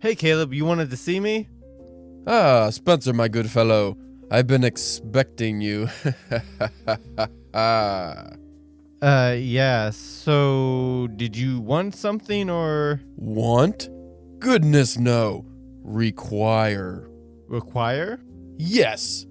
Hey, Caleb, you wanted to see me? Ah, Spencer, my good fellow. I've been expecting you. Yeah, so did you want something or Want? Goodness no. Require. require? Yes.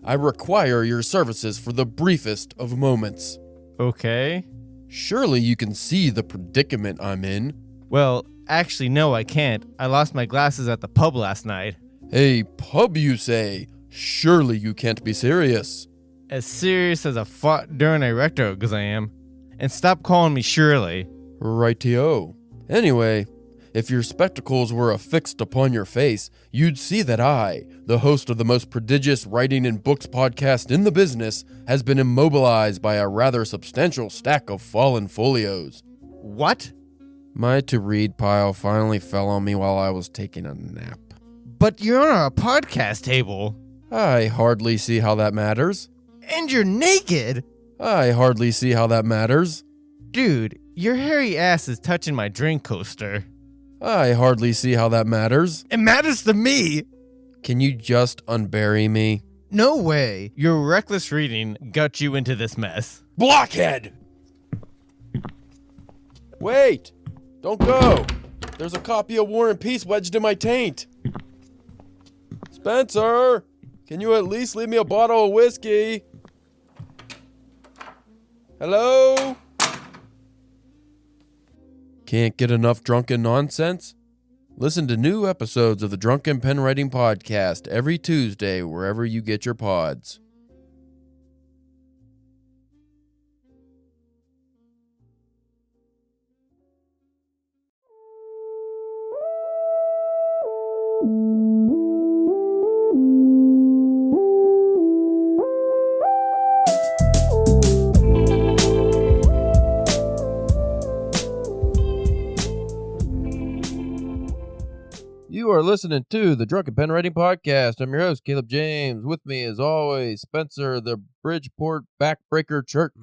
I require your services for the briefest of moments. Okay. Surely you can see the predicament I'm in. Well, actually, no, I can't. I lost my glasses at the pub last night. A pub, you say? Surely you can't be serious. As serious as a fought during a recto, 'cause I am. And stop calling me Shirley. Rightio. Anyway, if your spectacles were affixed upon your face, you'd see that I, the host of the most prodigious writing and books podcast in the business, has been immobilized by a rather substantial stack of fallen folios. What? My to-read pile finally fell on me while I was taking a nap. But you're on a podcast table. I hardly see how that matters. And you're naked. I hardly see how that matters. Dude, your hairy ass is touching my drink coaster. I hardly see how that matters. It matters to me. Can you just unbury me? No way. Your reckless reading got you into this mess. Blockhead! Wait! Don't go! There's a copy of War and Peace wedged in my taint. Spencer! Can you at least leave me a bottle of whiskey? Hello? Can't get enough drunken nonsense? Listen to new episodes of the Drunken Pen Writing Podcast every Tuesday wherever you get your pods. You are listening to the Drunken Pen Writing Podcast. I'm your host, Caleb James. With me, as always, Spencer, the Bridgeport Backbreaker Church.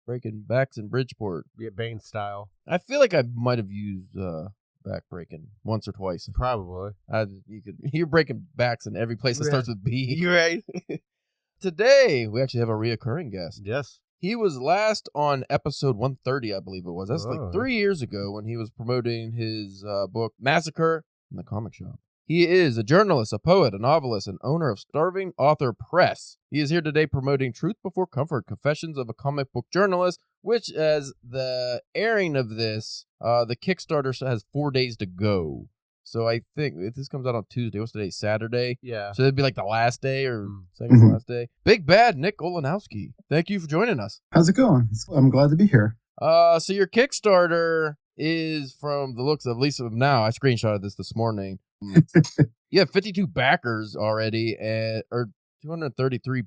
Breaking backs in Bridgeport. Yeah, Bane style. I feel like I might have used backbreaking once or twice. Probably. You're breaking backs in every place that starts with B. You're right. Today, we actually have a reoccurring guest. Yes. He was last on episode 130, I believe it was. That's like 3 years ago when he was promoting his book, Massacre in the Comic Shop. He is a journalist, a poet, a novelist, and owner of Starving Author Press. He is here today promoting Truth Before Comfort, Confessions of a Comic Book Journalist, which, as the airing of this, the Kickstarter has 4 days to go. So I think if this comes out on Tuesday, what's today, Saturday? Yeah. So it'd be like the last day or second to last day. Big bad Nick Ulanowski. Thank you for joining us. How's it going? I'm glad to be here. So your Kickstarter is, from the looks of, at least of now, I screenshotted this morning. You have 52 backers already, or 233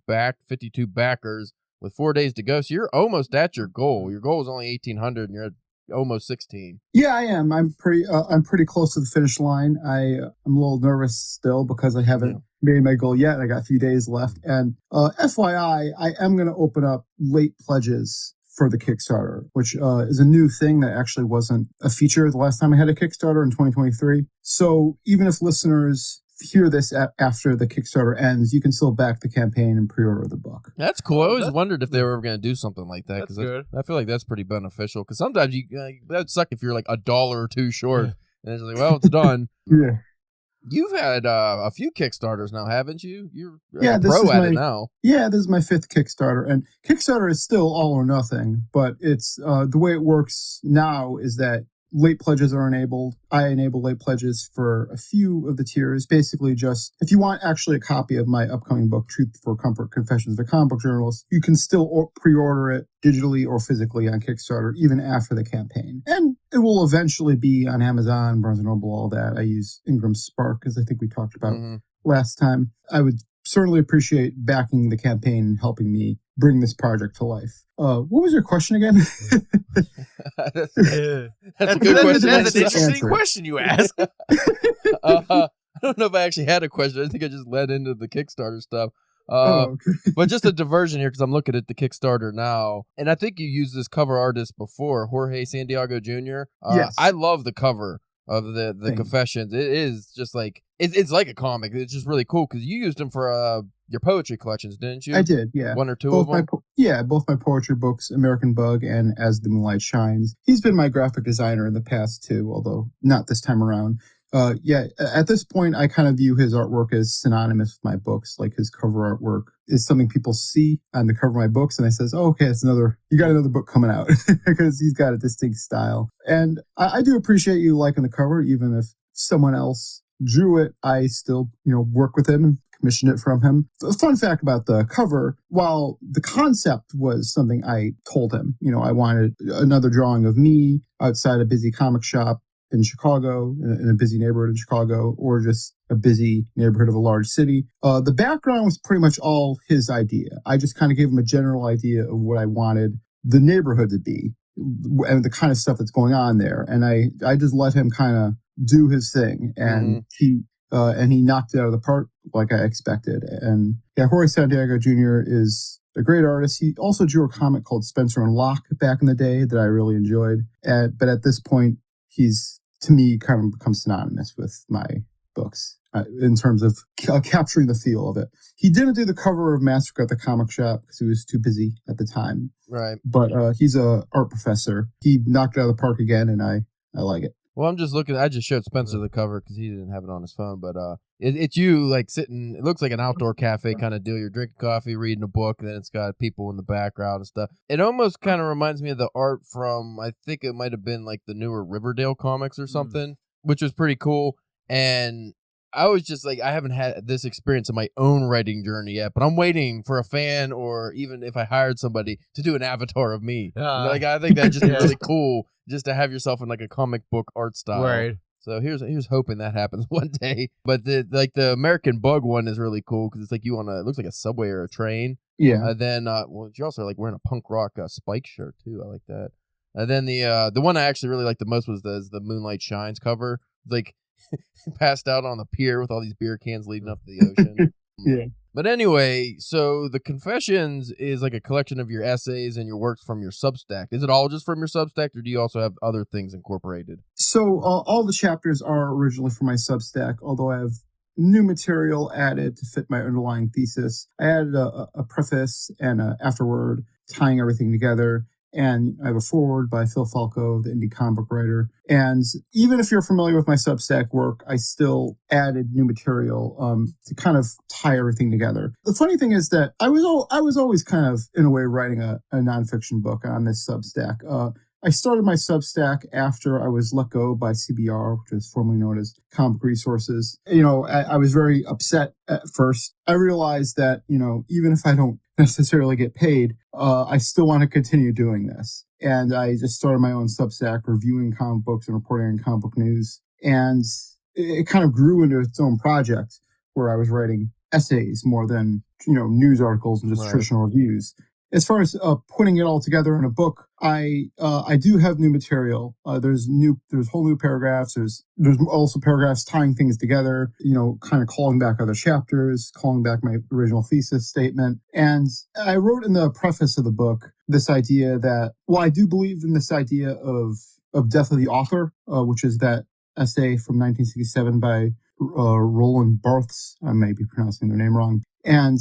52 backers with 4 days to go. So you're almost at your goal. Your goal was only 1,800, and you're at almost 16. Yeah, I am. I'm pretty close to the finish line. I'm a little nervous still because I haven't made my goal yet. I got a few days left. And FYI, I am going to open up late pledges for the Kickstarter, which is a new thing that actually wasn't a feature the last time I had a Kickstarter in 2023. So even if listeners hear this after the Kickstarter ends, you can still back the campaign and pre-order the book. That's cool. I always wondered if they were ever going to do something like that. That's good. I feel like that's pretty beneficial, because sometimes that'd suck if you're like $1 or $2 short. And it's like, well, it's done. Yeah. You've had a few Kickstarters now, haven't you? You're a pro at it now. Yeah, this is my 5th Kickstarter. And Kickstarter is still all or nothing, but it's the way it works now is that late pledges are enabled. I enable late pledges for a few of the tiers. Basically, just if you want actually a copy of my upcoming book, Truth Before Comfort, Confessions of a Comic Book Journalist, you can still pre-order it digitally or physically on Kickstarter, even after the campaign. And it will eventually be on Amazon, Barnes & Noble, all that. I use Ingram Spark, as I think we talked about last time. I would certainly appreciate backing the campaign and helping me bring this project to life. What was your question again? That's a good question. That's an interesting question you asked. I don't know if I actually had a question. I think I just led into the Kickstarter stuff. Okay. But just a diversion here, because I'm looking at the Kickstarter now, and I think you used this cover artist before, Jorge Santiago Jr. Yes. I love the cover. of the Thank you. Confessions. It is just like it's like a comic. It's just really cool because you used them for your poetry collections, didn't you? I did, yeah. One or two Both of them. both my poetry books, American Bug and As the Moonlight Shines. He's been my graphic designer in the past too, although not this time around. At this point, I kind of view his artwork as synonymous with my books. Like his cover artwork is something people see on the cover of my books, and they says, "Oh, okay, you got another book coming out," because he's got a distinct style. And I do appreciate you liking the cover, even if someone else drew it. I still, work with him and commissioned it from him. A fun fact about the cover: while the concept was something I told him, I wanted another drawing of me outside a busy comic shop in Chicago, in a busy neighborhood in Chicago, or just a busy neighborhood of a large city. The background was pretty much all his idea. I just kind of gave him a general idea of what I wanted the neighborhood to be and the kind of stuff that's going on there. And I just let him kind of do his thing, and he knocked it out of the park like I expected. And yeah, Jorge Santiago Jr. is a great artist. He also drew a comic called Spencer and Locke back in the day that I really enjoyed. But at this point, he's, to me, kind of become synonymous with my books in terms of capturing the feel of it. He didn't do the cover of Massacre at the Comic Shop because he was too busy at the time. Right. But he's a art professor. He knocked it out of the park again, and I like it. Well, I'm just looking. I just showed Spencer the cover because he didn't have it on his phone. But it's you like sitting. It looks like an outdoor cafe kind of deal. You're drinking coffee, reading a book, and then it's got people in the background and stuff. It almost kind of reminds me of the art from, I think it might have been like the newer Riverdale comics or something, which was pretty cool. And I was just like, I haven't had this experience in my own writing journey yet, but I'm waiting for a fan, or even if I hired somebody to do an avatar of me. Like, I think that'd just be really cool, just to have yourself in like a comic book art style. Right. So here's hoping that happens one day. But the American Bug one is really cool because it's like you on it looks like a subway or a train. Yeah. Then you're also like wearing a punk rock Spike shirt too. I like that. And then the one I actually really liked the most was the Moonlight Shines cover. Like passed out on the pier with all these beer cans leading up to the ocean. Yeah. But anyway, so the Confessions is like a collection of your essays and your works from your Substack. Is it all just from your Substack, or do you also have other things incorporated? So all the chapters are originally from my Substack, although I have new material added to fit my underlying thesis. I added a preface and an afterword tying everything together. And I have a foreword by Phil Falco, the indie comic book writer. And even if you're familiar with my Substack work, I still added new material to kind of tie everything together. The funny thing is that I was always kind of, in a way, writing a nonfiction book on this Substack. I started my Substack after I was let go by CBR, which is formerly known as Comic Resources. I was very upset at first. I realized that, even if I don't necessarily get paid, I still want to continue doing this. And I just started my own Substack reviewing comic books and reporting on comic book news. And it kind of grew into its own project where I was writing essays more than, news articles and just traditional reviews. As far as putting it all together in a book, I do have new material. There's whole new paragraphs. There's also paragraphs tying things together, kind of calling back other chapters, calling back my original thesis statement. And I wrote in the preface of the book this idea that, I do believe in this idea of Death of the Author, which is that essay from 1967 by Roland Barthes. I may be pronouncing their name wrong. And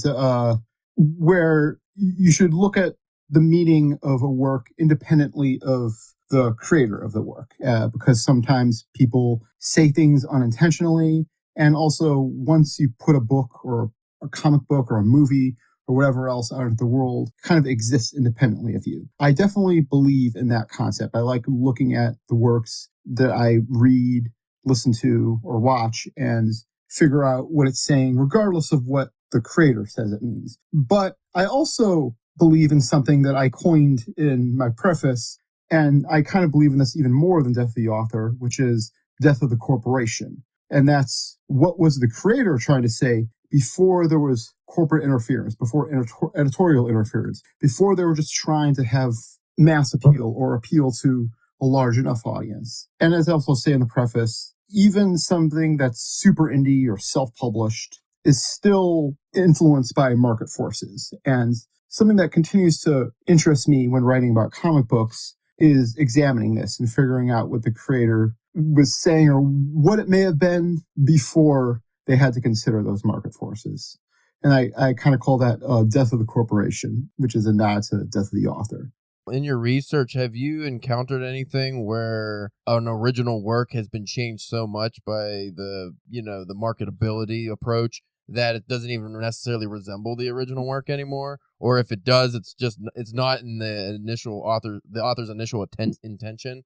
where you should look at the meaning of a work independently of the creator of the work, because sometimes people say things unintentionally. And also, once you put a book or a comic book or a movie or whatever else out into the world, it kind of exists independently of you. I definitely believe in that concept. I like looking at the works that I read, listen to, or watch and figure out what it's saying, regardless of what the creator says it means. But I also believe in something that I coined in my preface, and I kind of believe in this even more than Death of the Author, which is Death of the Corporation. And that's what was the creator trying to say before there was corporate interference, before editorial interference, before they were just trying to have mass appeal or appeal to a large enough audience. And as I also say in the preface, even something that's super indie or self-published is still influenced by market forces. And something that continues to interest me when writing about comic books is examining this and figuring out what the creator was saying or what it may have been before they had to consider those market forces. And I kind of call that Death of the Corporation, which is a nod to Death of the Author. In your research, have you encountered anything where an original work has been changed so much by the marketability approach that it doesn't even necessarily resemble the original work anymore? Or if it does, it's not in the author's initial intention?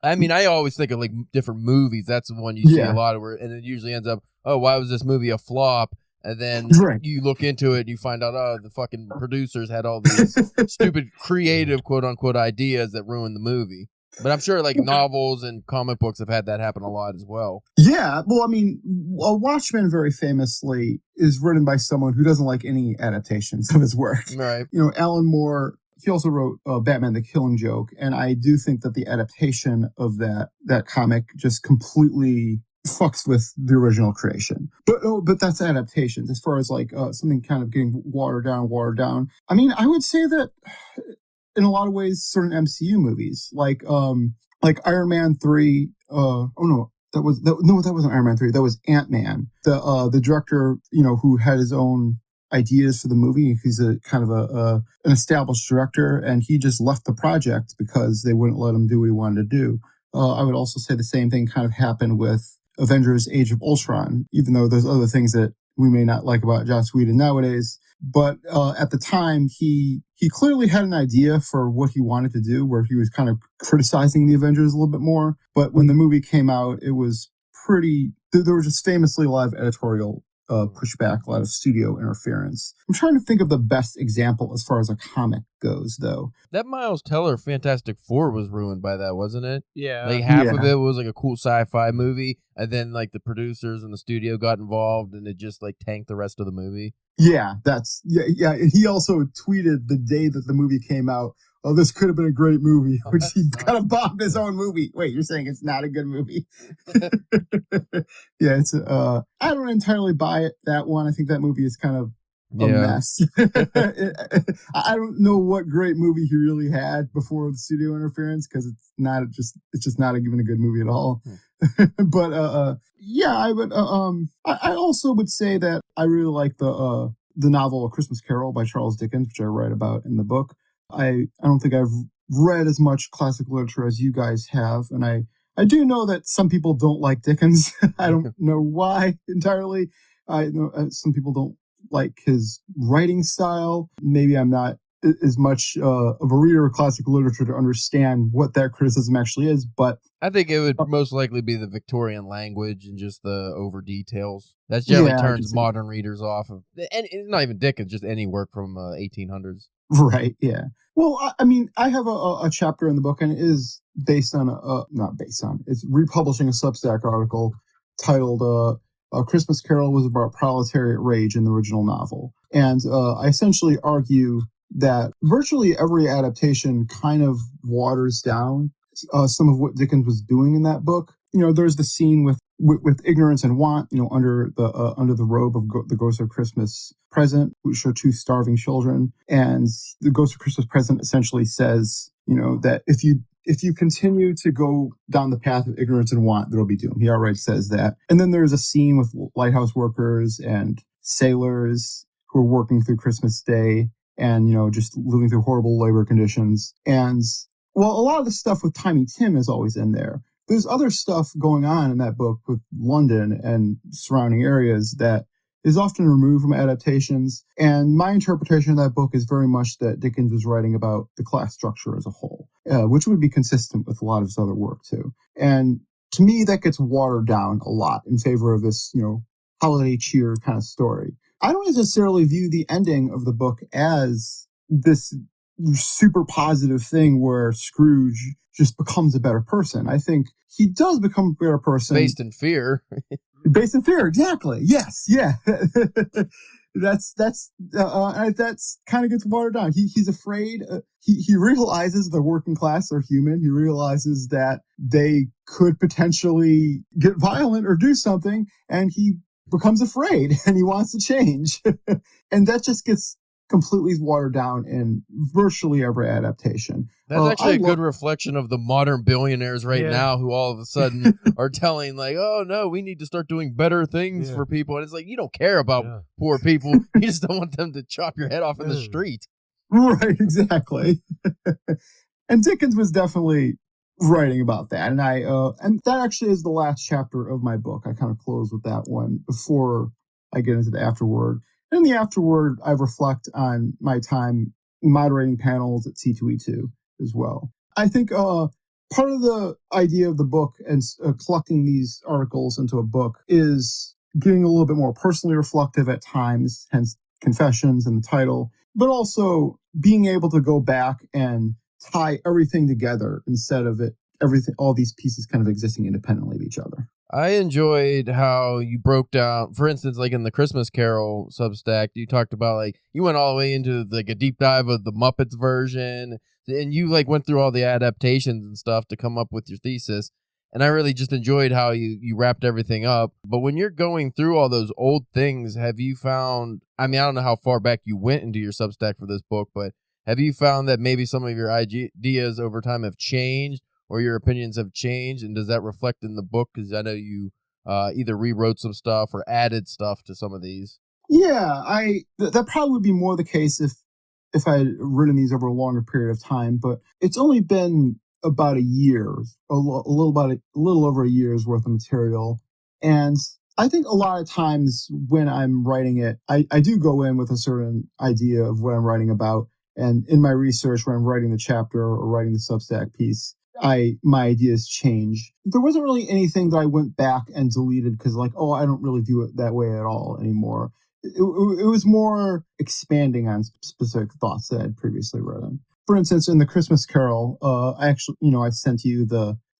I mean, I always think of like different movies. That's the one you see a lot of and it usually ends up, oh, why was this movie a flop? And then you look into it and you find out, oh, the fucking producers had all these stupid creative, quote unquote, ideas that ruined the movie. But I'm sure like novels and comic books have had that happen a lot as well. Yeah. Well, I mean, Watchmen very famously is written by someone who doesn't like any adaptations of his work. Right. Alan Moore, he also wrote Batman the Killing Joke. And I do think that the adaptation of that comic just completely fucks with the original creation. But that's adaptations. As far as like something kind of getting watered down. I mean, I would say that in a lot of ways, certain MCU movies, like Iron Man 3. That wasn't Iron Man 3. That was Ant-Man. The director, who had his own ideas for the movie. He's a kind of an established director, and he just left the project because they wouldn't let him do what he wanted to do. I would also say the same thing kind of happened with Avengers Age of Ultron, even though there's other things that we may not like about Joss Whedon nowadays. But at the time, he clearly had an idea for what he wanted to do, where he was kind of criticizing the Avengers a little bit more. But when the movie came out, it was there were just famously a lot of editorial pushback, a lot of studio interference. I'm trying to think of the best example as far as a comic goes, though. That Miles Teller Fantastic Four was ruined by that, wasn't it? Yeah. Like half of it was like a cool sci-fi movie, and then like the producers and the studio got involved, and it just like tanked the rest of the movie. Yeah, He also tweeted the day that the movie came out, oh, this could have been a great movie, which he kind of bombed his own movie. Wait, you're saying it's not a good movie? Yeah, it's I don't entirely buy it, that one. I think that movie is kind of a mess. I don't know what great movie he really had before the studio interference, because it's just not even a good movie at all. But I would I also would say that I really like the novel A Christmas Carol by Charles Dickens, which I write about in the book. I don't think I've read as much classic literature as you guys have, and I do know that some people don't like Dickens. I don't know why entirely. I know some people don't like his writing style. Maybe I'm not as much of a reader of classic literature to understand what that criticism actually is, but I think it would most likely be the Victorian language and just the over details. That generally turns modern readers off of, and it's not even Dickens, just any work from 1800s. Right, yeah. Well, I mean, I have a chapter in the book, and it is based on it's republishing a Substack article titled A Christmas Carol was about proletariat rage in the original novel. And I essentially argue that virtually every adaptation kind of waters down some of what Dickens was doing in that book. There's the scene with ignorance and want, under the robe of the Ghost of Christmas Present, which show two starving children. And the Ghost of Christmas Present essentially says, that if you continue to go down the path of ignorance and want, there'll be doom. He outright says that. And then there's a scene with lighthouse workers and sailors who are working through Christmas Day and, just living through horrible labor conditions. And, well, a lot of the stuff with Tiny Tim is always in there. There's other stuff going on in that book with London and surrounding areas that is often removed from adaptations. And my interpretation of that book is very much that Dickens was writing about the class structure as a whole, which would be consistent with a lot of his other work, too. And to me, that gets watered down a lot in favor of this, holiday cheer kind of story. I don't necessarily view the ending of the book as this super positive thing where Scrooge just becomes a better person. I think he does become a better person. Based in fear. Based in fear, exactly. Yes, yeah. that's kind of gets watered down. He's afraid. He realizes the working class are human. He realizes that they could potentially get violent or do something, and he becomes afraid, and he wants to change. And that just gets completely watered down in virtually every adaptation. That's actually a good reflection of the modern billionaires now who all of a sudden are telling like, oh no, we need to start doing better things for people. And it's like, you don't care about poor people. You just don't want them to chop your head off in the street. Right, exactly. And Dickens was definitely writing about that. And and that actually is the last chapter of my book. I kind of close with that one before I get into the afterword. And in the afterword, I reflect on my time moderating panels at C2E2 as well. I think part of the idea of the book and collecting these articles into a book is getting a little bit more personally reflective at times, hence Confessions and the title, but also being able to go back and tie everything together instead of all these pieces kind of existing independently of each other. I enjoyed how you broke down, for instance, like in the Christmas Carol Substack, you talked about like you went all the way into like a deep dive of the Muppets version, and you like went through all the adaptations and stuff to come up with your thesis. And I really just enjoyed how you wrapped everything up. But when you're going through all those old things, have you found, I mean, I don't know how far back you went into your Substack for this book, but have you found that maybe some of your ideas over time have changed or your opinions have changed? And does that reflect in the book? Because I know you either rewrote some stuff or added stuff to some of these. Yeah, that probably would be more the case if I had written these over a longer period of time. But it's only been about a year, a little over a year's worth of material. And I think a lot of times when I'm writing it, I do go in with a certain idea of what I'm writing about. And in my research, when I'm writing the chapter or writing the Substack piece, my ideas change. There wasn't really anything that I went back and deleted because like, oh, I don't really do it that way at all anymore. It was more expanding on specific thoughts that I'd previously written. For instance, in the Christmas Carol, I actually, I sent you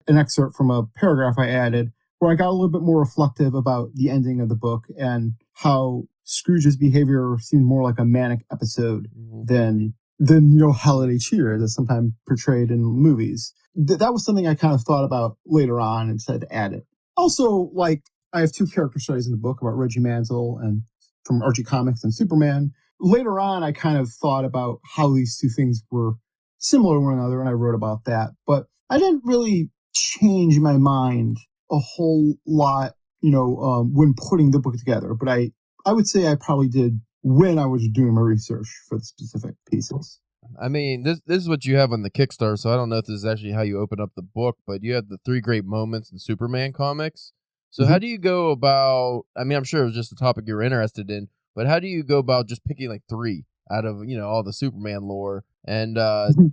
an excerpt from a paragraph I added where I got a little bit more reflective about the ending of the book and how Scrooge's behavior seemed more like a manic episode than holiday cheer that's sometimes portrayed in movies. That was something I kind of thought about later on and said to add it. Also, like, I have two character studies in the book about Reggie Mantle and from Archie Comics and Superman. Later on, I kind of thought about how these two things were similar to one another, and I wrote about that. But I didn't really change my mind a whole lot, when putting the book together. But I would say I probably did when I was doing my research for the specific pieces. I mean, this is what you have on the Kickstarter, so I don't know if this is actually how you open up the book, but you have the 3 great moments in Superman comics. So how do you go about, I mean, I'm sure it was just a topic you were interested in, but how do you go about just picking like 3 out of, all the Superman lore and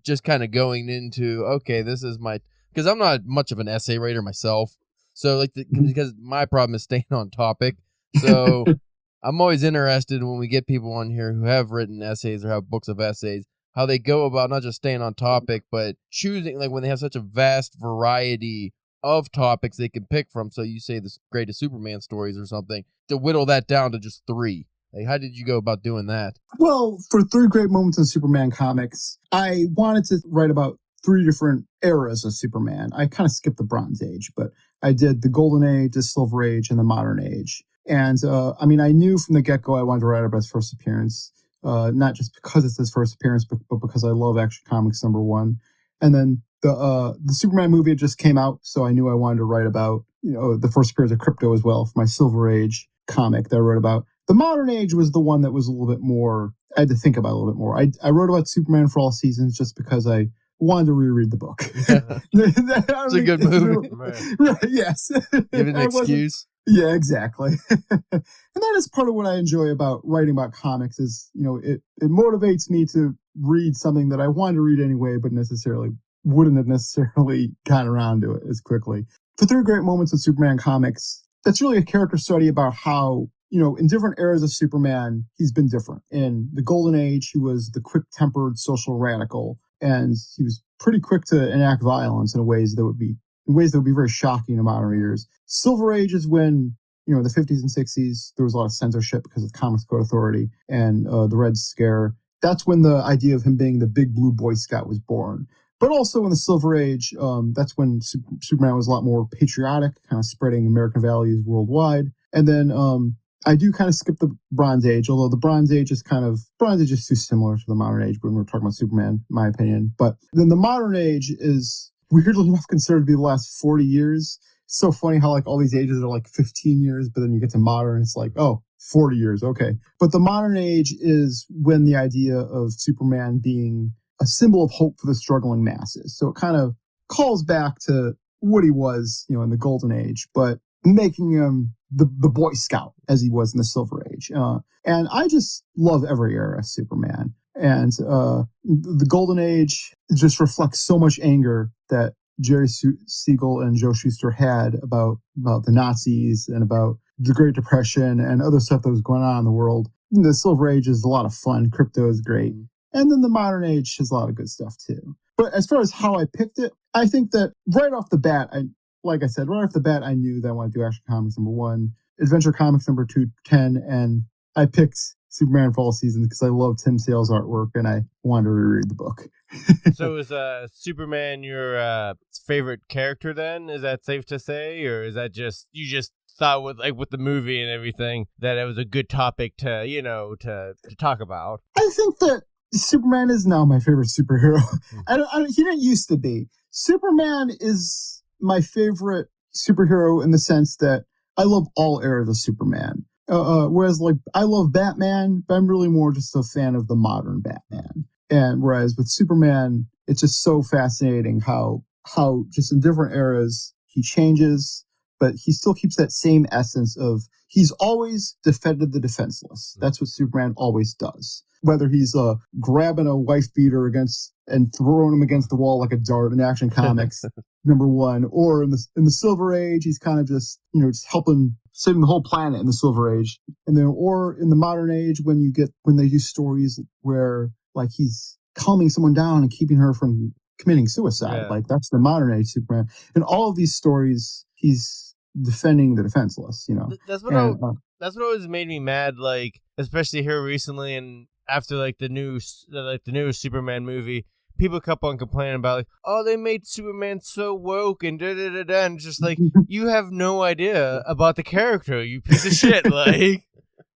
just kind of going into, okay, this is because I'm not much of an essay writer myself. So because my problem is staying on topic. So I'm always interested when we get people on here who have written essays or have books of essays, how they go about not just staying on topic, but choosing, like when they have such a vast variety of topics they can pick from. So you say the greatest Superman stories or something, to whittle that down to just 3. Like, how did you go about doing that? Well, for 3 great moments in Superman comics, I wanted to write about 3 different eras of Superman. I kind of skipped the Bronze Age, but I did the Golden Age, the Silver Age, and the Modern Age. And I knew from the get-go I wanted to write about his first appearance, not just because it's his first appearance, but because I love Action Comics #1. And then the Superman movie just came out, so I knew I wanted to write about the first appearance of Krypto as well for my Silver Age comic that I wrote about. The Modern Age was the one that was a little bit more, I had to think about a little bit more. I wrote about Superman for All Seasons just because I wanted to reread the book. It's a good movie. Right, yes. Give it an excuse. Yeah, exactly. And that is part of what I enjoy about writing about comics is, it motivates me to read something that I wanted to read anyway, but wouldn't have necessarily gotten around to it as quickly. For 3 great moments in Superman comics, that's really a character study about how, in different eras of Superman, he's been different. In the Golden Age, he was the quick-tempered social radical, and he was pretty quick to enact violence in ways that would be very shocking to modern readers. Silver Age is when, the 50s and 60s, there was a lot of censorship because of the Comics Code Authority and the Red Scare. That's when the idea of him being the big blue Boy Scout was born. But also in the Silver Age, that's when Superman was a lot more patriotic, kind of spreading American values worldwide. And then I do kind of skip the Bronze Age, although the Bronze Age is too similar to the modern age when we're talking about Superman, in my opinion. But then the modern age is weirdly enough considered to be the last 40 years. It's so funny how like all these ages are like 15 years, but then you get to modern, it's like, oh, 40 years, okay. But the modern age is when the idea of Superman being a symbol of hope for the struggling masses. So it kind of calls back to what he was, in the Golden Age, but making him the Boy Scout as he was in the Silver Age. And I just love every era of Superman. And the Golden Age just reflects so much anger that Jerry Siegel and Joe Shuster had about the Nazis and about the Great Depression and other stuff that was going on in the world. The Silver Age is a lot of fun. Crypto is great. And then the modern age has a lot of good stuff too. But as far as how I picked it, I think that right off the bat, I knew that I wanted to do Action Comics #1, Adventure Comics #210, and I picked Superman Fall Season because I love Tim Sale's artwork and I wanted to reread the book. So is Superman your favorite character then? Is that safe to say? Or is that you just thought with the movie and everything that it was a good topic to talk about? I think that Superman is now my favorite superhero. He didn't used to be. Superman is my favorite superhero in the sense that I love all eras of Superman. Whereas, I love Batman, but I'm really more just a fan of the modern Batman. And whereas with Superman, it's just so fascinating how just in different eras he changes, but he still keeps that same essence of he's always defended the defenseless. That's what Superman always does. Whether he's grabbing a wife beater and throwing him against the wall like a dart in Action Comics #1, or in the Silver Age, he's kind of just just helping saving the whole planet in the Silver Age, and then or in the modern age when they do stories where like he's calming someone down and keeping her from committing suicide. Yeah. Like that's the modern age Superman. In all of these stories, he's defending the defenseless. That's what always made me mad. Like especially here recently and after the new Superman movie, people kept on complaining about oh, they made Superman so woke and da da da da, and just you have no idea about the character, you piece of shit.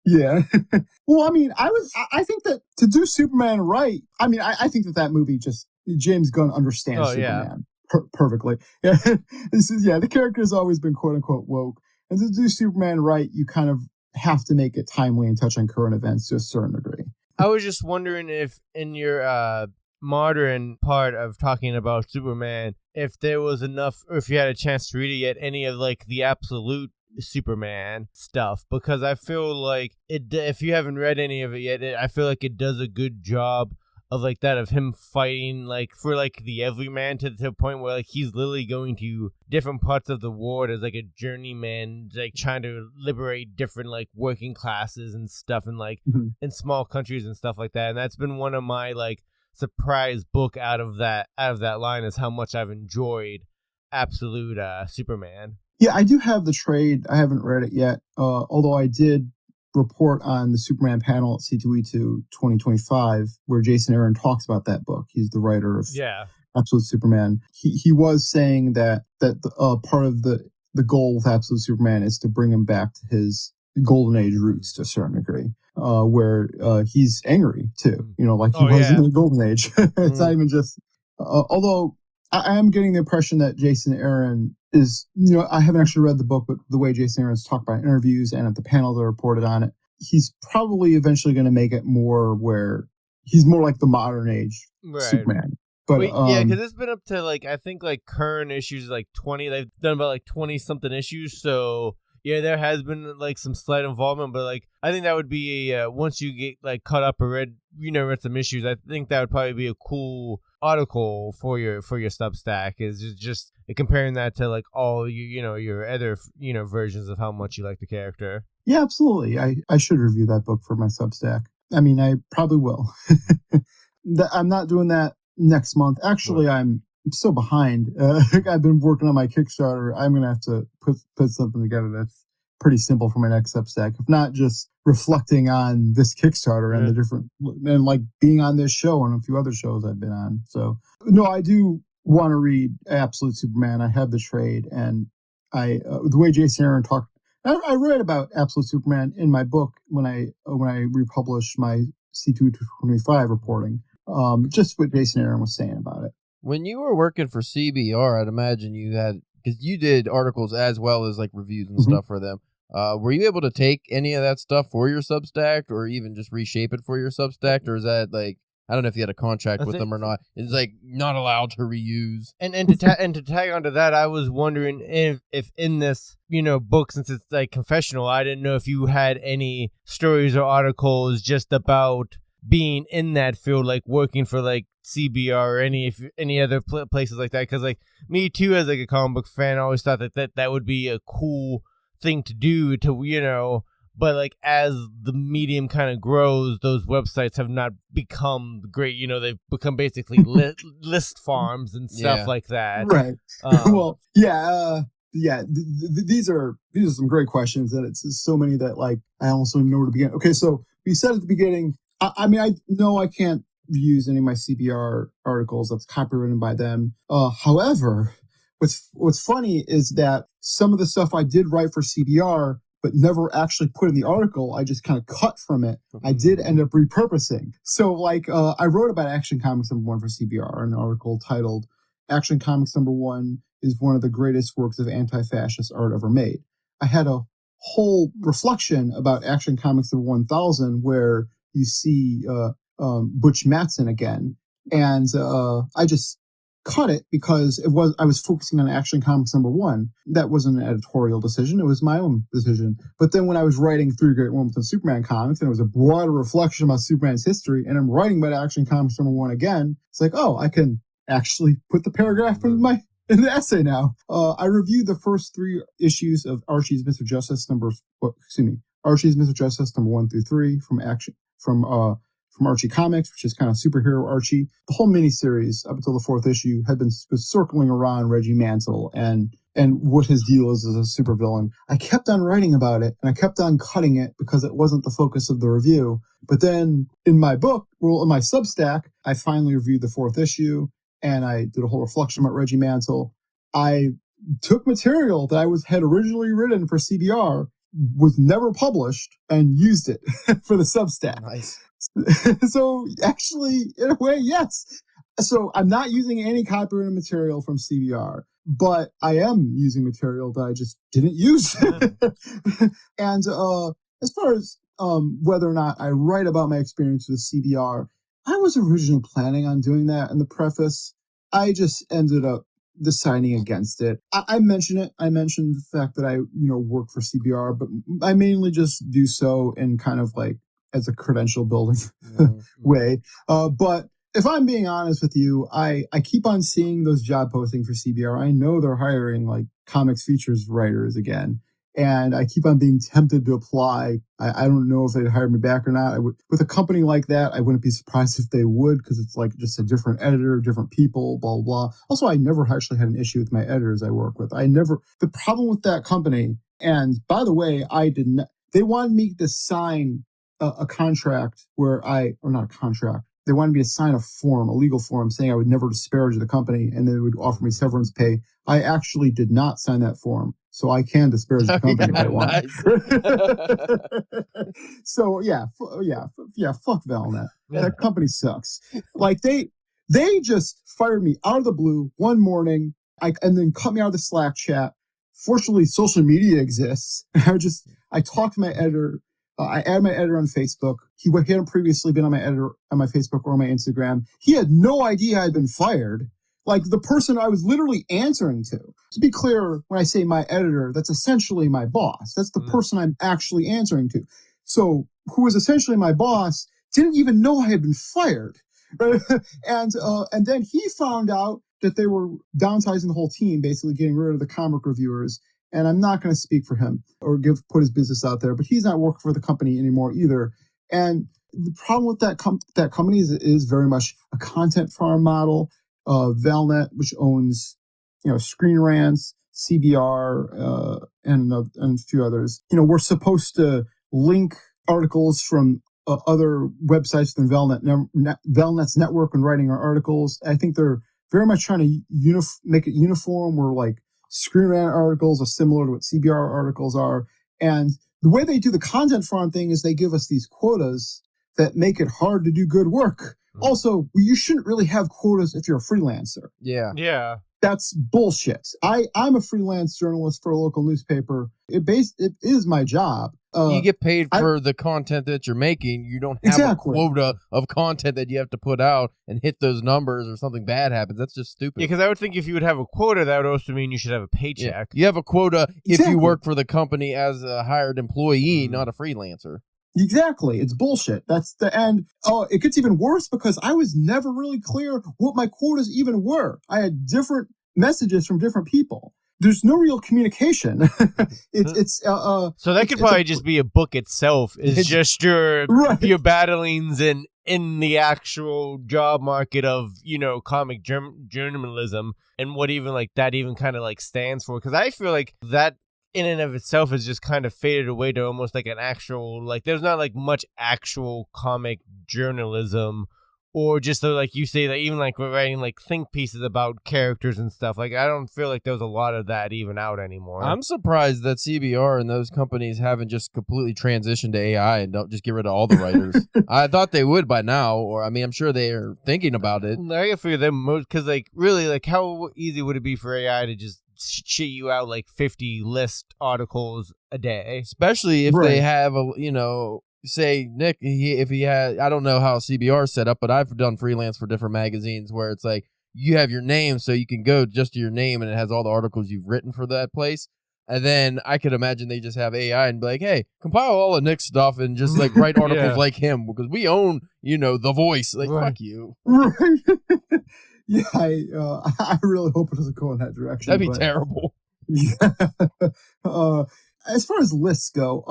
Yeah. Well, I mean, I think that to do Superman right, I mean, I think that movie just James Gunn understands Superman perfectly. Yeah. The character has always been quote unquote woke, and to do Superman right, you kind of have to make it timely and touch on current events to a certain degree. I was just wondering if in your modern part of talking about Superman, if there was enough, or if you had a chance to read it yet, any of the absolute Superman stuff, because I feel like if you haven't read any of it yet, I feel like it does a good job of that of him fighting for the everyman to the point where he's literally going to different parts of the world as a journeyman, trying to liberate different working classes and stuff and in small countries and stuff like that. And that's been one of my surprise book out of that line, is how much I've enjoyed absolute Superman. Yeah, I do have the trade. I haven't read it yet, although I did report on the Superman panel at C2E2 2025, where Jason Aaron talks about that book. He's the writer of Absolute Superman. He was saying that part of the goal with Absolute Superman is to bring him back to his Golden Age roots to a certain degree, where he's angry too, he was in the Golden Age. It's not even just, although I am getting the impression that Jason Aaron is, I haven't actually read the book, but the way Jason Aaron's talked about in interviews and at the panel that reported on it, he's probably eventually going to make it more where he's more like the modern age Superman. But because it's been up to I think current issues 20. They've done about 20 something issues. So yeah, there has been some slight involvement, but I think that would be once you get caught up or read some issues, I think that would probably be a cool article for your Substack, is just comparing that to all your other versions of how much you like the character. Yeah, absolutely. I should review that book for my Substack. I mean, I probably will. I'm not doing that next month. Actually, I'm so behind. I've been working on my Kickstarter. I'm gonna have to put something together that's pretty simple for my next Substack. If not, just reflecting on this Kickstarter and the different, and being on this show and a few other shows I've been on. So no, I do want to read Absolute Superman. I have the trade, and the way Jason Aaron talked I read about Absolute Superman in my book when I republished my C225 reporting. Just what Jason Aaron was saying about it. When you were working for CBR, I'd imagine you had, because you did articles as well as like reviews and stuff for them. Were you able to take any of that stuff for your Substack, or even just reshape it for your Substack, or is that like, I don't know if you had a contract with them or not. It's like not allowed to reuse. And to tag onto that, I was wondering if in this book, since it's like confessional, I didn't know if you had any stories or articles just about being in that field, like working for like CBR or any other places like that. Because like me too, as like a comic book fan, I always thought that would be a cool thing to do to but like as the medium kind of grows, those websites have not become great. They've become basically list farms and stuff like that. Right. Well, yeah. These are some great questions, and it's so many that like I almost don't even know where to begin. Okay, so we said at the beginning. I mean, I know I can't use any of my CBR articles. That's copywritten by them. However, what's funny is that some of the stuff I did write for CBR, but never actually put in the article, I just kind of cut from it. I did end up repurposing. So like, I wrote about Action Comics #1 for CBR, an article titled Action Comics #1 is one of the greatest works of anti-fascist art ever made. I had a whole reflection about Action Comics #1000 where you see Butch Matson again. And I just cut it because I was focusing on Action Comics #1. That wasn't an editorial decision. It was my own decision. But then when I was writing 3 Great Moments in Superman comics, and it was a broader reflection about Superman's history, and I'm writing about Action Comics #1 again, it's like, oh, I can actually put the paragraph in the essay now. I reviewed the first 3 issues of Archie's Mr. Justice Archie's Mr. Justice #1 through 3 from Archie Comics, which is kind of superhero Archie. The whole miniseries up until the 4th issue was circling around Reggie Mantle and what his deal is as a supervillain. I kept on writing about it, and I kept on cutting it because it wasn't the focus of the review. But then in my book, in my Substack, I finally reviewed the 4th issue, and I did a whole reflection about Reggie Mantle. I took material that had originally written for CBR, was never published, and used it for the Substack. Nice. So actually, in a way, yes. So I'm not using any copyrighted material from CBR, but I am using material that I just didn't use. And as far as whether or not I write about my experience with CBR, I was originally planning on doing that in the preface. I just ended up deciding against it. I mention it. I mentioned the fact that I, work for CBR, but I mainly just do so in kind of like as a credential building way. But if I'm being honest with you, I keep on seeing those job postings for CBR. I know they're hiring like comics features writers again. And I keep on being tempted to apply. I don't know if they'd hire me back or not. With a company like that, I wouldn't be surprised if they would, because it's like just a different editor, different people, blah, blah, blah. Also, I never actually had an issue with my editors I work with. The problem with that company, and by the way, they wanted me to sign a contract not a contract. They wanted me to sign a legal form saying I would never disparage the company, and they would offer me severance pay. I actually did not sign that form, so I can disparage the company if I want. So yeah, fuck Valnet. That company sucks. Like they just fired me out of the blue one morning, and then cut me out of the Slack chat. Fortunately, social media exists. I talked to my editor. I added my editor on Facebook. He hadn't previously been on my Facebook or my Instagram. He had no idea I'd been fired. Like the person I was literally answering to. To be clear, when I say my editor, that's essentially my boss. That's the person I'm actually answering to. So who was essentially my boss didn't even know I had been fired. And then he found out that they were downsizing the whole team, basically getting rid of the comic reviewers. And I'm not going to speak for him or put his business out there, but he's not working for the company anymore either. And the problem with that company is very much a content farm model. Valnet, which owns, Screen Rants, CBR, and a few others. We're supposed to link articles from other websites than Valnet's network when writing our articles. I think they're very much trying to make it uniform, where like Screen Rant articles are similar to what CBR articles are, And the way they do the content front thing is they give us these quotas that make it hard to do good work. Also, you shouldn't really have quotas if you're a freelancer. Yeah. That's bullshit. I'm a freelance journalist for a local newspaper. It is my job. You get paid for the content that you're making. You don't have a quota of content that you have to put out and hit those numbers or something bad happens. That's just stupid. Yeah, because I would think if you would have a quota, that would also mean you should have a paycheck. Yeah. You have a quota if you work for the company as a hired employee, not a freelancer. Exactly. It's bullshit. That's the end. Oh, it gets even worse because I was never really clear what my quotas even were. I had different messages from different people. There's no real communication. So that could probably just be a book itself. It's just your battlings in the actual job market of, comic journalism and what even like that even kind of like stands for. Because I feel like that in and of itself has just kind of faded away to almost like an actual, like there's not like much actual comic journalism. Or just like you say, that even like we're writing like think pieces about characters and stuff. Like I don't feel like there's a lot of that even out anymore. I'm surprised that CBR and those companies haven't just completely transitioned to AI and don't just get rid of all the writers. I thought they would by now, or I mean, I'm sure they are thinking about it. I figure them because like really, like how easy would it be for AI to just shit you out like 50 list articles a day, especially if they have a say Nick, if he had, I don't know how CBR is set up, but I've done freelance for different magazines where it's like you have your name, so you can go just to your name and it has all the articles you've written for that place. And then I could imagine they just have AI and be like, hey, compile all of Nick's stuff and just like write articles like him because we own, the voice. Like, fuck you. Yeah, I really hope it doesn't go in that direction. That'd be terrible. Yeah. As far as lists go,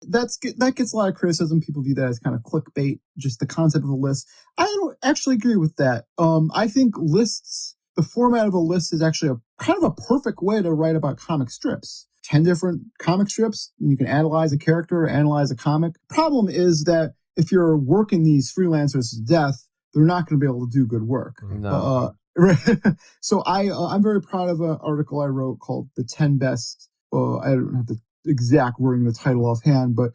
that gets a lot of criticism. People view that as kind of clickbait, just the concept of a list. I don't actually agree with that. I think lists, the format of a list is actually a kind of a perfect way to write about comic strips. 10 different comic strips, and you can analyze a character, analyze a comic. Problem is that if you're working these freelancers to death, they're not going to be able to do good work. No. So I'm very proud of an article I wrote called The 10 Best. I don't have the exact wording, the title offhand, but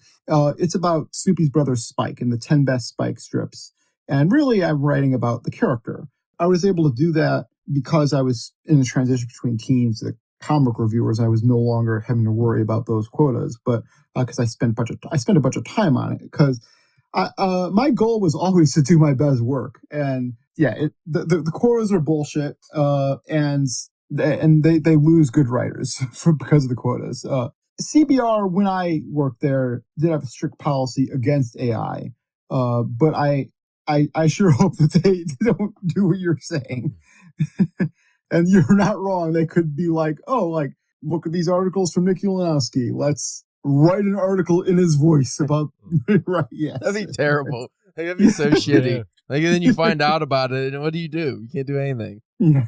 it's about Snoopy's brother Spike and the 10 best Spike strips. And really, I'm writing about the character. I was able to do that because I was in the transition between teams. The comic reviewers, I was no longer having to worry about those quotas, but because I spent a bunch of time on it. Because my goal was always to do my best work, and the quotas are bullshit, and they lose good writers because of the quotas. CBR, when I worked there, did have a strict policy against AI, but I sure hope that they don't do what you're saying. And you're not wrong. They could be like, look at these articles from Nick Ulanowski. Let's write an article in his voice about right. Yes, that'd be terrible. That'd be so shitty. Like, and then you find out about it, and what do? You can't do anything. Yeah.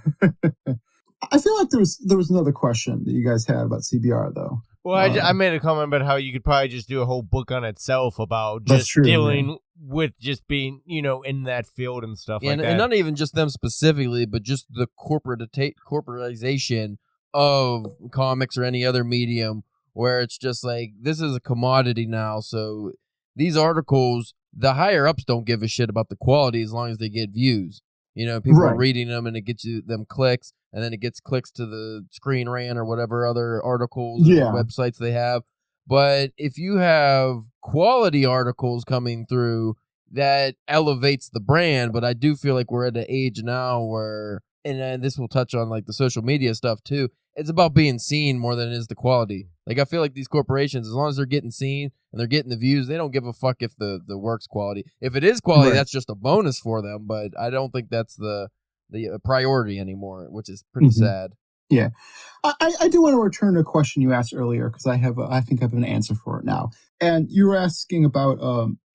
I feel like there was another question that you guys had about CBR though. Well, I made a comment about how you could probably just do a whole book on itself about just dealing with just being, in that field and stuff like that. And not even just them specifically, but just the corporatization of comics or any other medium where it's just like, this is a commodity now. So these articles, the higher ups don't give a shit about the quality as long as they get views. People are reading them and it gets them clicks, and then it gets clicks to the Screen Rant or whatever other articles or websites they have. But if you have quality articles coming through, that elevates the brand. But I do feel like we're at an age now where, and this will touch on like the social media stuff too, it's about being seen more than it is the quality. Like, I feel like these corporations, as long as they're getting seen and they're getting the views, they don't give a fuck if the work's quality. If it is quality, that's just a bonus for them. But I don't think that's the priority anymore, which is pretty sad. Yeah. I do want to return to a question you asked earlier, because I think I have an answer for it now. And you were asking about,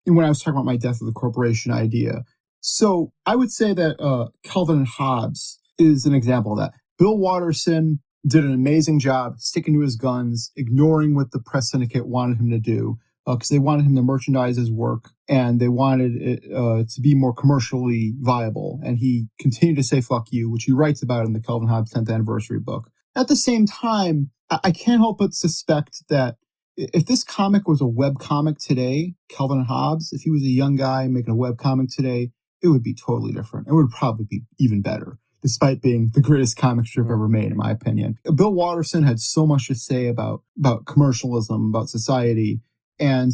when I was talking about my death of the corporation idea. So I would say that Calvin and Hobbes is an example of that. Bill Watterson did an amazing job sticking to his guns, ignoring what the press syndicate wanted him to do, because they wanted him to merchandise his work and they wanted it to be more commercially viable. And he continued to say fuck you, which he writes about in the Calvin Hobbes 10th anniversary book. At the same time, I can't help but suspect that if this comic was a web comic today, Calvin and Hobbes, if he was a young guy making a web comic today, it would be totally different. It would probably be even better, despite being the greatest comic strip ever made, in my opinion. Bill Watterson had so much to say about commercialism, about society, and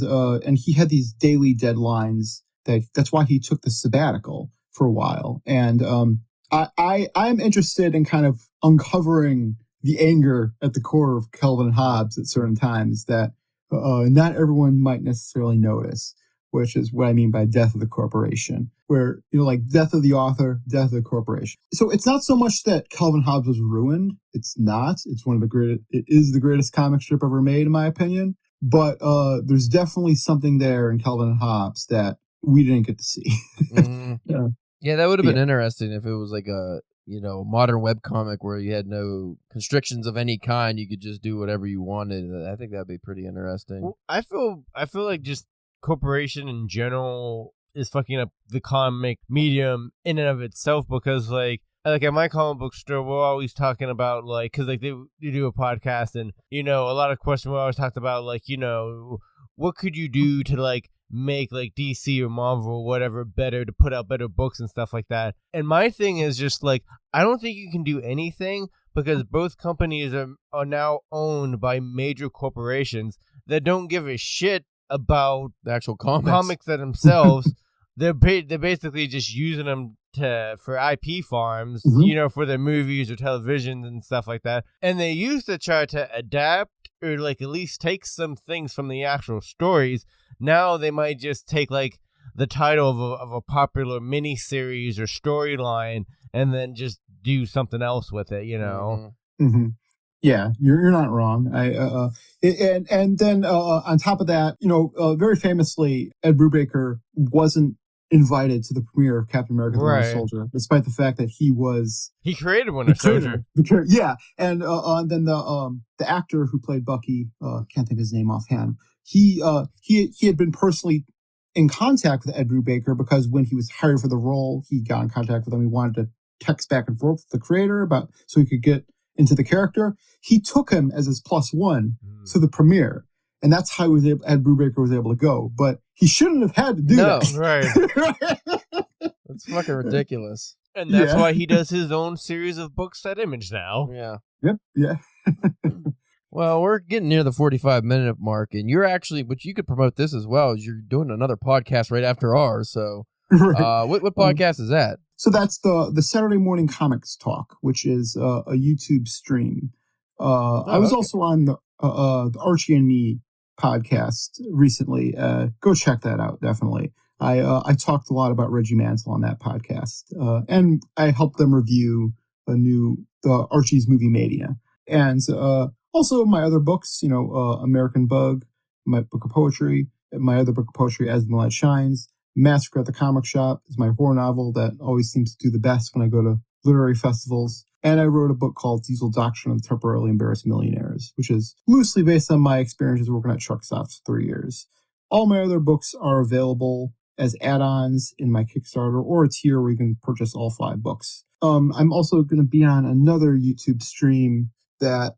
he had these daily deadlines. That's why he took the sabbatical for a while. And I'm interested in kind of uncovering the anger at the core of Calvin and Hobbes at certain times that not everyone might necessarily notice, which is what I mean by death of the corporation, where, like death of the author, death of the corporation. So it's not so much that Calvin Hobbes was ruined. It's not. It's it is the greatest comic strip ever made, in my opinion. But there's definitely something there in Calvin and Hobbes that we didn't get to see. Yeah, that would have been interesting if it was like a modern webcomic where you had no constrictions of any kind. You could just do whatever you wanted. I think that'd be pretty interesting. Well, I feel like just corporation in general is fucking up the comic medium in and of itself, because like at my comic book store, we're always talking about because they do a podcast, and a lot of questions we always talked about what could you do to make DC or Marvel or whatever better, to put out better books and stuff like that. And my thing is just I don't think you can do anything, because both companies are now owned by major corporations that don't give a shit about the actual comics themselves. They're basically just using them for IP farms, for their movies or television and stuff like that. And they used to try to adapt or at least take some things from the actual stories. Now they might just take the title of a popular miniseries or storyline and then just do something else with it, Yeah, you're not wrong. And then on top of that, very famously, Ed Brubaker wasn't invited to the premiere of Captain America: The Winter Soldier, despite the fact that he created Winter Soldier. Yeah, and then the actor who played Bucky, can't think of his name offhand. He had been personally in contact with Ed Brubaker, because when he was hired for the role, he got in contact with him. He wanted to text back and forth with the creator so he could get into the character. He took him as his +1 to the premiere, and that's how Ed Brubaker was able to go. But he shouldn't have had to do that. Right. That's fucking ridiculous. And that's why he does his own series of books at Image now. Yeah. Yep. Yeah. Well, we're getting near the 45-minute mark, and you're actually, but you could promote this as well, as you're doing another podcast right after ours. So, what podcast is that? So that's the Saturday Morning Comics Talk, which is a YouTube stream. I was also on the Archie and Me podcast recently. Go check that out, definitely. I talked a lot about Reggie Mantle on that podcast, and I helped them review the Archie's Movie Mania, and also my other books, American Bug, my book of poetry, my other book of poetry, As the Light Shines. Massacre at the Comic Shop is my horror novel that always seems to do the best when I go to literary festivals. And I wrote a book called Diesel Doctrine of the Temporarily Embarrassed Millionaires, which is loosely based on my experiences working at truck stops for 3 years. All my other books are available as add-ons in my Kickstarter or a tier where you can purchase all 5 books. I'm also going to be on another YouTube stream that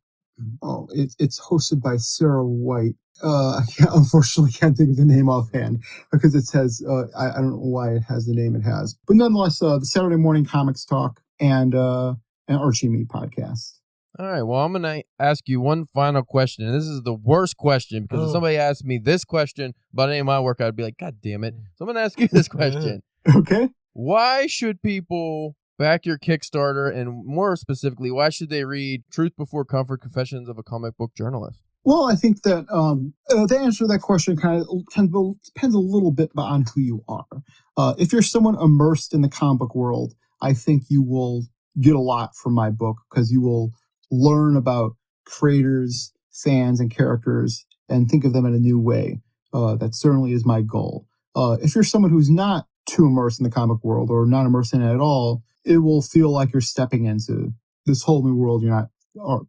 it's hosted by Sarah White. I unfortunately can't think of the name offhand because it says, I don't know why it has the name it has. But nonetheless, the Saturday Morning Comics Talk and Archie and Me podcast. All right, well, I'm going to ask you one final question. And this is the worst question, because if somebody asked me this question about any of my work, I'd be like, God damn it. So I'm going to ask you this question. Okay. Why should people back your Kickstarter, and more specifically, why should they read Truth Before Comfort: Confessions of a Comic Book Journalist? Well, I think that the answer to that question kind of depends a little bit on who you are. If you're someone immersed in the comic book world, I think you will get a lot from my book, because you will learn about creators, fans, and characters and think of them in a new way. That certainly is my goal. If you're someone who's not too immersed in the comic world or not immersed in it at all, it will feel like you're stepping into this whole new world you're not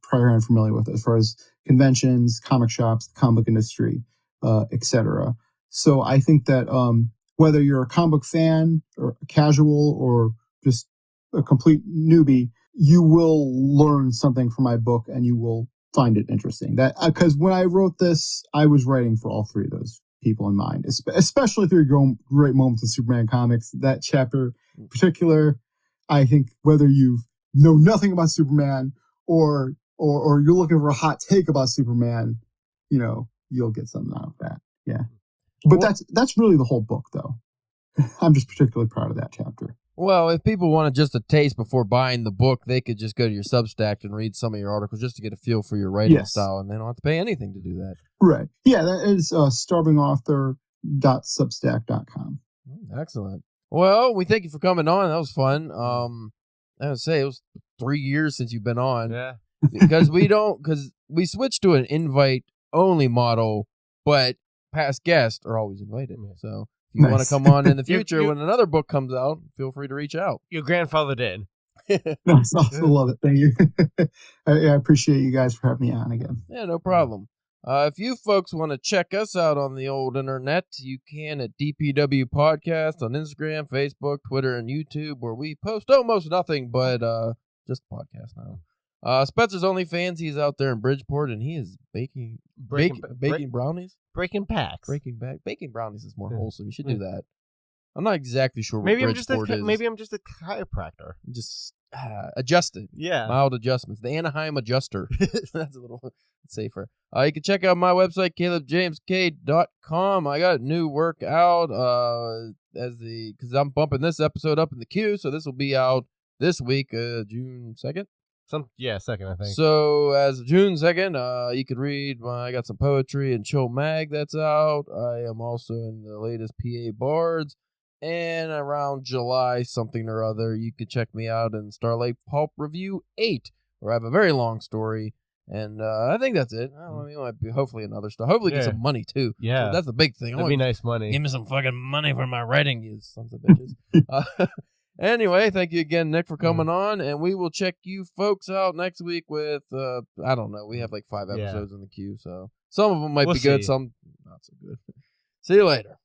prior unfamiliar with, as far as conventions, comic shops, the comic book industry, etc. So I think that whether you're a comic book fan or a casual or just a complete newbie, you will learn something from my book, and you will find it interesting. That because when I wrote this, I was writing for all three of those people in mind, especially through great moments in Superman comics. That chapter in particular, I think whether you know nothing about Superman or you're looking for a hot take about Superman, you'll get something out of that. Yeah. But that's really the whole book, though. I'm just particularly proud of that chapter. Well, if people wanted just a taste before buying the book, they could just go to your Substack and read some of your articles just to get a feel for your writing style, and they don't have to pay anything to do that. Right. Yeah, that is starvingauthor.substack.com. Excellent. Well, we thank you for coming on. That was fun. I would say it was 3 years since you've been on. Yeah. Because we switched to an invite-only model, but past guests are always invited. So if you want to come on in the future when another book comes out, feel free to reach out. Your grandfather did. Nice. I also love it. Thank you. I appreciate you guys for having me on again. Yeah, no problem. If you folks want to check us out on the old internet, you can at DPW Podcast on Instagram, Facebook, Twitter, and YouTube, where we post almost nothing but just podcast now. Spencer's OnlyFans, he's out there in Bridgeport, and he is baking brownies? Breaking packs. Baking brownies is more wholesome. You should do that. I'm not exactly sure what Bridgeport is. Maybe I'm just a chiropractor. Just adjusted. Yeah. Mild adjustments. The Anaheim Adjuster. That's a little safer. You can check out my website, calebjamesk.com. I got new work out because I'm bumping this episode up in the queue, so this will be out this week, June 2nd. Second, I think. So, as of June 2nd, you could read, I got some poetry in Chill Mag that's out. I am also in the latest PA Bards. And around July something or other, you could check me out in Starlight Pulp Review 8, where I have a very long story. And I think that's it. I mean, it might be hopefully another stuff. Hopefully get some money, too. Yeah. So that's the big thing. That'd be nice money. Give me some fucking money for my writing, you sons of bitches. Anyway, thank you again, Nick, for coming on, and we will check you folks out next week with, I don't know, we have like 5 episodes in the queue, so some of them might be good, some not so good. See you later.